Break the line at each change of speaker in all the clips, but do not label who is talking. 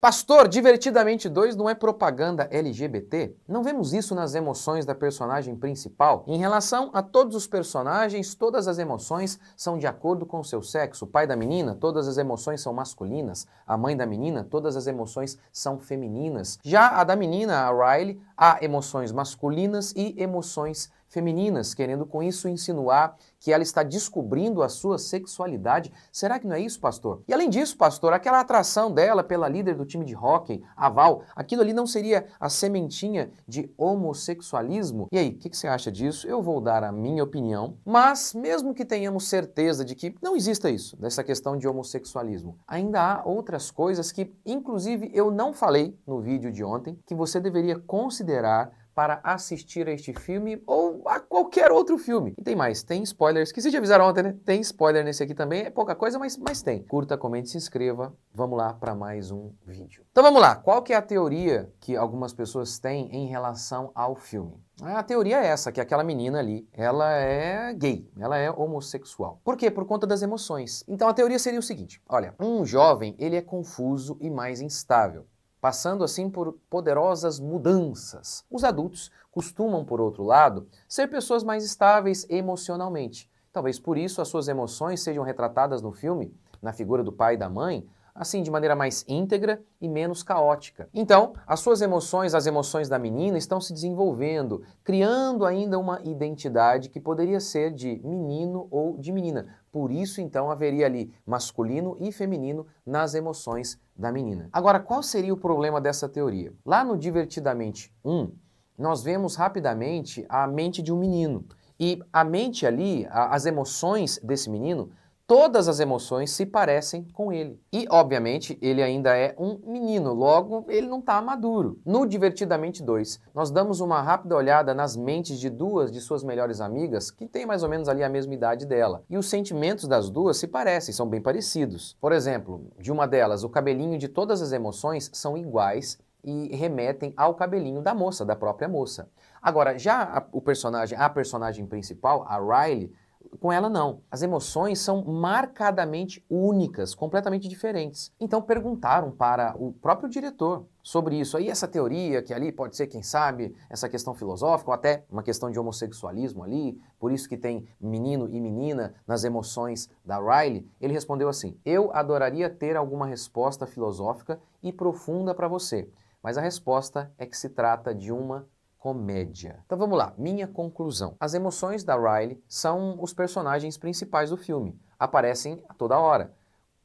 Pastor, Divertidamente 2 não é propaganda LGBT? Não vemos isso nas emoções da personagem principal? Em relação a todos os personagens, todas as emoções são de acordo com o seu sexo. O pai da menina, todas as emoções são masculinas. A mãe da menina, todas as emoções são femininas. Já a da menina, a Riley, há emoções masculinas e emoções femininas, querendo com isso insinuar que ela está descobrindo a sua sexualidade. Será que não é isso, pastor? E além disso, pastor, aquela atração dela pela líder do time de hóquei, a Val, aquilo ali não seria a sementinha de homossexualismo? E aí, o que você acha disso? Eu vou dar a minha opinião, mas mesmo que tenhamos certeza de que não exista isso, dessa questão de homossexualismo, ainda há outras coisas que, inclusive, eu não falei no vídeo de ontem, que você deveria considerar para assistir a este filme ou a qualquer outro filme. E tem mais, tem spoilers, esqueci de avisar ontem, né? Tem spoiler nesse aqui também, é pouca coisa, mas tem. Curta, comente, se inscreva, vamos lá para mais um vídeo. Então vamos lá, qual que é a teoria que algumas pessoas têm em relação ao filme? A teoria é essa, que aquela menina ali, ela é gay, ela é homossexual. Por quê? Por conta das emoções. Então a teoria seria o seguinte, olha, um jovem, ele é confuso e mais instável, passando assim por poderosas mudanças. Os adultos costumam, por outro lado, ser pessoas mais estáveis emocionalmente. Talvez por isso as suas emoções sejam retratadas no filme, na figura do pai e da mãe, assim de maneira mais íntegra e menos caótica. Então, as suas emoções, as emoções da menina, estão se desenvolvendo, criando ainda uma identidade que poderia ser de menino ou de menina. Por isso, então, haveria ali masculino e feminino nas emoções da menina. Agora, qual seria o problema dessa teoria? Lá no Divertidamente 1, nós vemos rapidamente a mente de um menino. E a mente ali, as emoções desse menino, todas as emoções se parecem com ele. E, obviamente, ele ainda é um menino, logo ele não está maduro. No Divertidamente 2, nós damos uma rápida olhada nas mentes de duas de suas melhores amigas, que têm mais ou menos ali a mesma idade dela. E os sentimentos das duas se parecem, são bem parecidos. Por exemplo, de uma delas, o cabelinho de todas as emoções são iguais e remetem ao cabelinho da moça, da própria moça. Agora, já a personagem principal, a Riley, com ela não. As emoções são marcadamente únicas, completamente diferentes. Então perguntaram para o próprio diretor sobre isso. Aí essa teoria que ali pode ser, quem sabe, essa questão filosófica ou até uma questão de homossexualismo ali, por isso que tem menino e menina nas emoções da Riley, ele respondeu assim: eu adoraria ter alguma resposta filosófica e profunda para você, mas a resposta é que se trata de uma comédia. Então vamos lá, minha conclusão. As emoções da Riley são os personagens principais do filme, aparecem a toda hora.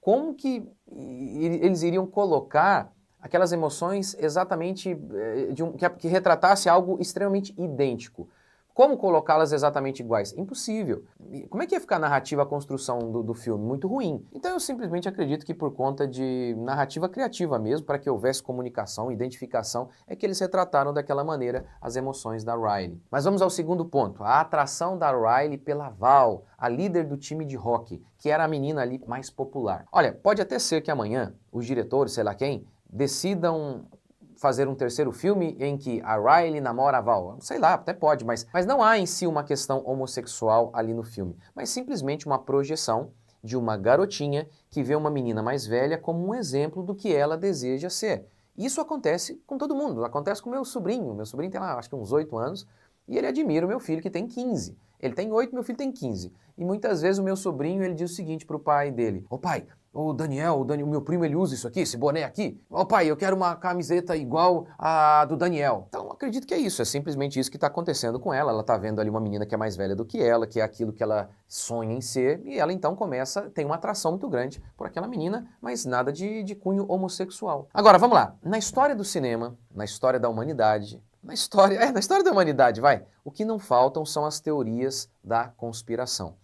Como que eles iriam colocar aquelas emoções exatamente que retratasse algo extremamente idêntico? Como colocá-las exatamente iguais? Impossível. Como é que ia ficar a narrativa, a construção do filme? Muito ruim. Então eu simplesmente acredito que por conta de narrativa criativa mesmo, para que houvesse comunicação, identificação, é que eles retrataram daquela maneira as emoções da Riley. Mas vamos ao segundo ponto, a atração da Riley pela Val, a líder do time de hóquei, que era a menina ali mais popular. Olha, pode até ser que amanhã os diretores, sei lá quem, decidam fazer um terceiro filme em que a Riley namora a Val. Sei lá, até pode, mas não há em si uma questão homossexual ali no filme, mas simplesmente uma projeção de uma garotinha que vê uma menina mais velha como um exemplo do que ela deseja ser. Isso acontece com todo mundo, acontece com meu sobrinho. Meu sobrinho tem lá, acho que uns 8 anos, e ele admira o meu filho que tem 15. Ele tem 8, meu filho tem 15. E muitas vezes o meu sobrinho, ele diz o seguinte pro pai dele: ô pai, o Daniel, o meu primo, ele usa isso aqui, esse boné aqui. Ô pai, eu quero uma camiseta igual a do Daniel. Então acredito que é isso, é simplesmente isso que está acontecendo com ela. Ela está vendo ali uma menina que é mais velha do que ela, que é aquilo que ela sonha em ser, e ela então tem uma atração muito grande por aquela menina, mas nada de cunho homossexual. Agora, vamos lá. Na história do cinema, na história da humanidade, na história da humanidade, vai, o que não faltam são as teorias da conspiração.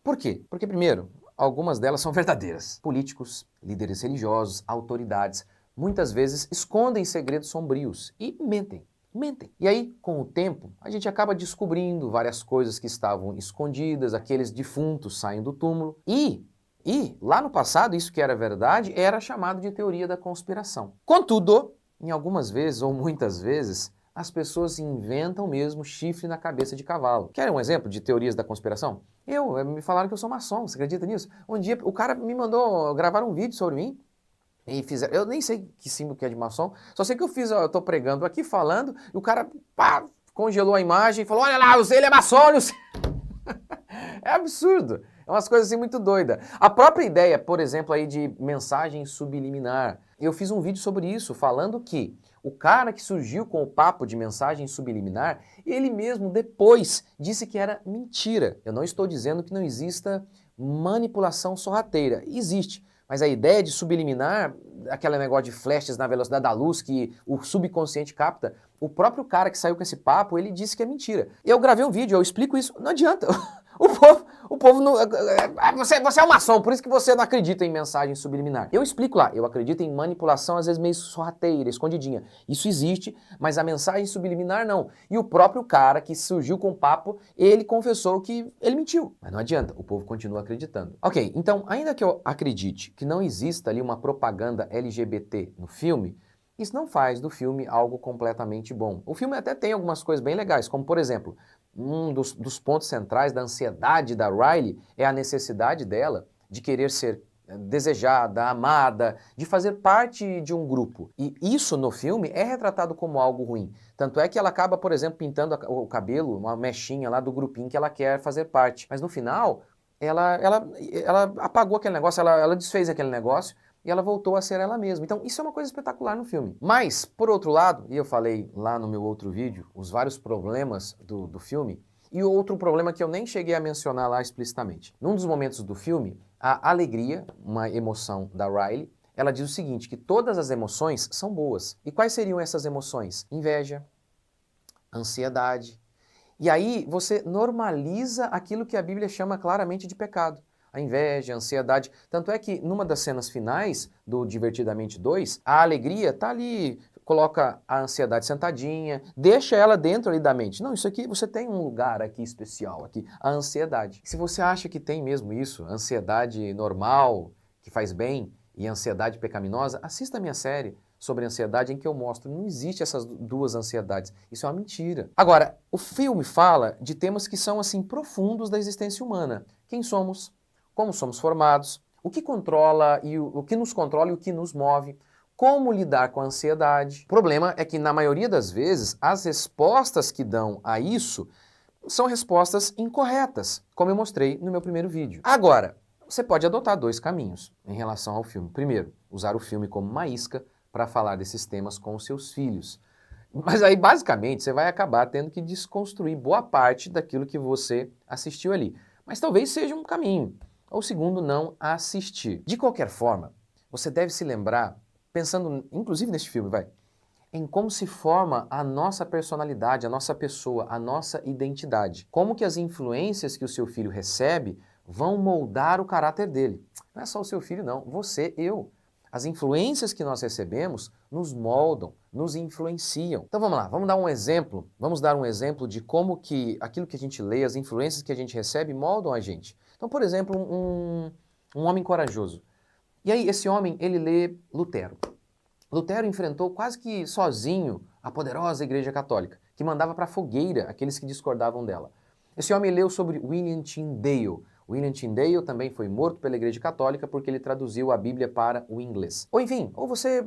Por quê? Porque, primeiro, algumas delas são verdadeiras. Políticos, líderes religiosos, autoridades, muitas vezes escondem segredos sombrios e mentem. Mentem. E aí, com o tempo, a gente acaba descobrindo várias coisas que estavam escondidas, aqueles defuntos saem do túmulo. E lá no passado, isso que era verdade, era chamado de teoria da conspiração. Contudo, em algumas vezes, ou muitas vezes, as pessoas inventam mesmo chifre na cabeça de cavalo. Quer um exemplo de teorias da conspiração? Me falaram que eu sou maçom, você acredita nisso? Um dia o cara me mandou gravar um vídeo sobre mim, E fizeram, eu nem sei que símbolo que é de maçom, só sei que eu fiz, ó, eu tô pregando aqui, falando, e o cara, pá, congelou a imagem e falou, olha lá, ele é maçom, não sei. É absurdo. É umas coisas assim muito doidas. A própria ideia, por exemplo, aí de mensagem subliminar. Eu fiz um vídeo sobre isso, falando que o cara que surgiu com o papo de mensagem subliminar, ele mesmo depois disse que era mentira. Eu não estou dizendo que não exista manipulação sorrateira. Existe. Mas a ideia de subliminar, aquele negócio de flashes na velocidade da luz que o subconsciente capta, o próprio cara que saiu com esse papo, ele disse que é mentira. Eu gravei um vídeo, eu explico isso, não adianta. O povo não. Você é um maçom, por isso que você não acredita em mensagem subliminar. Eu explico lá, eu acredito em manipulação, às vezes meio sorrateira, escondidinha. Isso existe, mas a mensagem subliminar não. E o próprio cara que surgiu com o papo, ele confessou que ele mentiu. Mas não adianta, o povo continua acreditando. Ok, então, ainda que eu acredite que não exista ali uma propaganda LGBT no filme, isso não faz do filme algo completamente bom. O filme até tem algumas coisas bem legais, como por exemplo, um dos pontos centrais da ansiedade da Riley é a necessidade dela de querer ser desejada, amada, de fazer parte de um grupo. E isso no filme é retratado como algo ruim. Tanto é que ela acaba, por exemplo, pintando o cabelo, uma mechinha lá do grupinho que ela quer fazer parte. Mas no final, ela apagou aquele negócio, ela desfez aquele negócio e ela voltou a ser ela mesma. Então, isso é uma coisa espetacular no filme. Mas, por outro lado, e eu falei lá no meu outro vídeo, os vários problemas do filme, e outro problema que eu nem cheguei a mencionar lá explicitamente. Num dos momentos do filme, a alegria, uma emoção da Riley, ela diz o seguinte, que todas as emoções são boas. E quais seriam essas emoções? Inveja, ansiedade. E aí você normaliza aquilo que a Bíblia chama claramente de pecado. A inveja, a ansiedade. Tanto é que numa das cenas finais do Divertidamente 2, a alegria tá ali, coloca a ansiedade sentadinha, deixa ela dentro ali da mente. Não, isso aqui, você tem um lugar aqui especial, aqui, a ansiedade. Se você acha que tem mesmo isso, ansiedade normal, que faz bem, e ansiedade pecaminosa, assista a minha série sobre ansiedade em que eu mostro, não existe essas duas ansiedades. Isso é uma mentira. Agora, o filme fala de temas que são assim profundos da existência humana. Quem somos? Como somos formados? O que controla e o que nos controla e o que nos move? Como lidar com a ansiedade? O problema é que na maioria das vezes as respostas que dão a isso são respostas incorretas, como eu mostrei no meu primeiro vídeo. Agora, você pode adotar dois caminhos em relação ao filme. Primeiro, usar o filme como uma isca para falar desses temas com os seus filhos. Mas aí, basicamente, você vai acabar tendo que desconstruir boa parte daquilo que você assistiu ali. Mas talvez seja um caminho. Ou segundo, não assistir. De qualquer forma, você deve se lembrar, pensando inclusive neste filme, em como se forma a nossa personalidade, a nossa pessoa, a nossa identidade. Como que as influências que o seu filho recebe vão moldar o caráter dele. Não é só o seu filho, não. Você, eu. As influências que nós recebemos nos moldam, nos influenciam. Então vamos lá, vamos dar um exemplo de como que aquilo que a gente lê, as influências que a gente recebe moldam a gente. Então, por exemplo, um homem corajoso. E aí, esse homem, ele lê Lutero. Lutero enfrentou quase que sozinho a poderosa Igreja Católica, que mandava para a fogueira aqueles que discordavam dela. Esse homem leu sobre William Tyndale. William Tyndale também foi morto pela Igreja Católica porque ele traduziu a Bíblia para o inglês. Ou enfim, ou você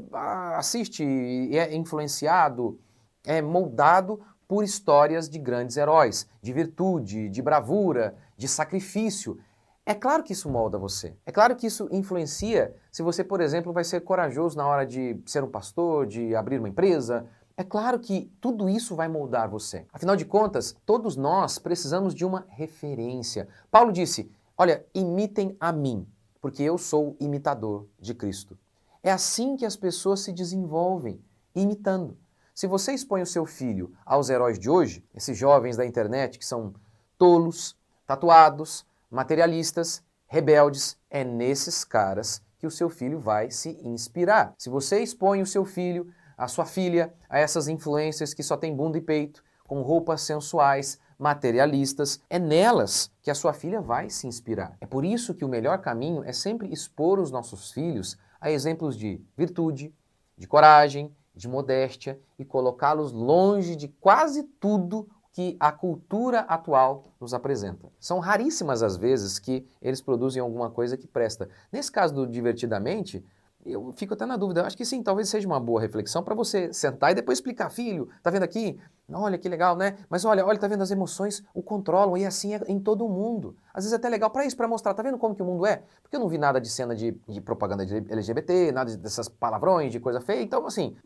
assiste e é influenciado, é moldado por histórias de grandes heróis, de virtude, de bravura, de sacrifício. É claro que isso molda você. É claro que isso influencia se você, por exemplo, vai ser corajoso na hora de ser um pastor, de abrir uma empresa. É claro que tudo isso vai moldar você. Afinal de contas, todos nós precisamos de uma referência. Paulo disse, olha, imitem a mim, porque eu sou imitador de Cristo. É assim que as pessoas se desenvolvem, imitando. Se você expõe o seu filho aos heróis de hoje, esses jovens da internet que são tolos, tatuados, materialistas, rebeldes, é nesses caras que o seu filho vai se inspirar. Se você expõe o seu filho, a sua filha, a essas influências que só tem bunda e peito, com roupas sensuais, materialistas, é nelas que a sua filha vai se inspirar. É por isso que o melhor caminho é sempre expor os nossos filhos a exemplos de virtude, de coragem, de modéstia e colocá-los longe de quase tudo que a cultura atual nos apresenta. São raríssimas as vezes que eles produzem alguma coisa que presta. Nesse caso do Divertidamente, Eu fico até na dúvida, eu acho que sim, talvez seja uma boa reflexão para você sentar e depois explicar, filho, tá vendo aqui? Olha que legal, né? Mas olha, tá vendo as emoções o controlam e assim é em todo mundo. Às vezes é até legal para isso, para mostrar, tá vendo como que o mundo é? Porque eu não vi nada de cena de propaganda de LGBT, nada dessas palavrões, de coisa feia, então assim,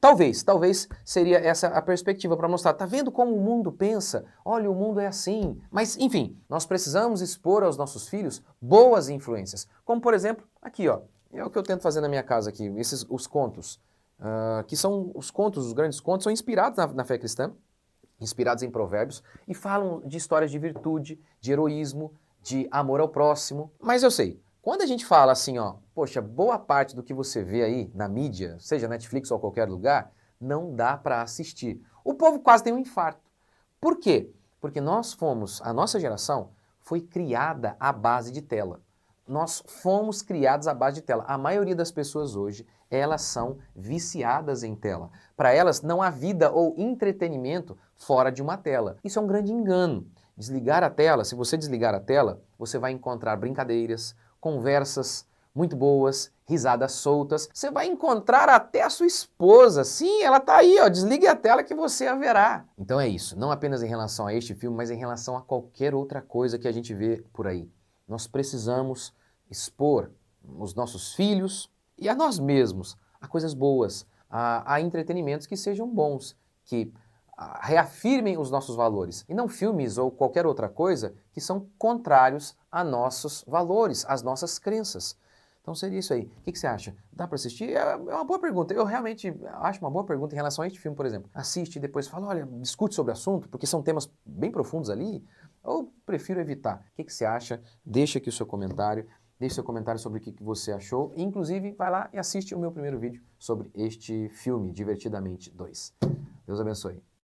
talvez seria essa a perspectiva para mostrar, tá vendo como o mundo pensa? Olha, o mundo é assim. Mas enfim, nós precisamos expor aos nossos filhos boas influências, como por exemplo, aqui ó, é o que eu tento fazer na minha casa aqui, os contos. Que são os contos, os grandes contos, são inspirados na fé cristã, inspirados em provérbios, e falam de histórias de virtude, de heroísmo, de amor ao próximo. Mas eu sei, quando a gente fala assim, ó, poxa, boa parte do que você vê aí na mídia, seja Netflix ou qualquer lugar, não dá para assistir. O povo quase tem um infarto. Por quê? Porque a nossa geração foi criada à base de tela. Nós fomos criados à base de tela. A maioria das pessoas hoje, elas são viciadas em tela. Para elas, não há vida ou entretenimento fora de uma tela. Isso é um grande engano. Desligar a tela, se você desligar a tela, você vai encontrar brincadeiras, conversas muito boas, risadas soltas. Você vai encontrar até a sua esposa. Sim, ela tá aí, ó. Desligue a tela que você a verá. Então é isso, não apenas em relação a este filme, mas em relação a qualquer outra coisa que a gente vê por aí. Nós precisamos expor os nossos filhos e a nós mesmos a coisas boas, a entretenimentos que sejam bons, que reafirmem os nossos valores, e não filmes ou qualquer outra coisa que são contrários a nossos valores, às nossas crenças. Então seria isso aí. O que você acha? Dá para assistir? É uma boa pergunta. Eu realmente acho uma boa pergunta em relação a este filme, por exemplo. Assiste e depois fala, olha, discute sobre o assunto, porque são temas bem profundos ali, ou prefiro evitar? O que você acha? Deixa aqui o seu comentário. Deixe seu comentário sobre o que você achou. E, inclusive, vai lá e assiste o meu primeiro vídeo sobre este filme, Divertidamente 2. Deus abençoe.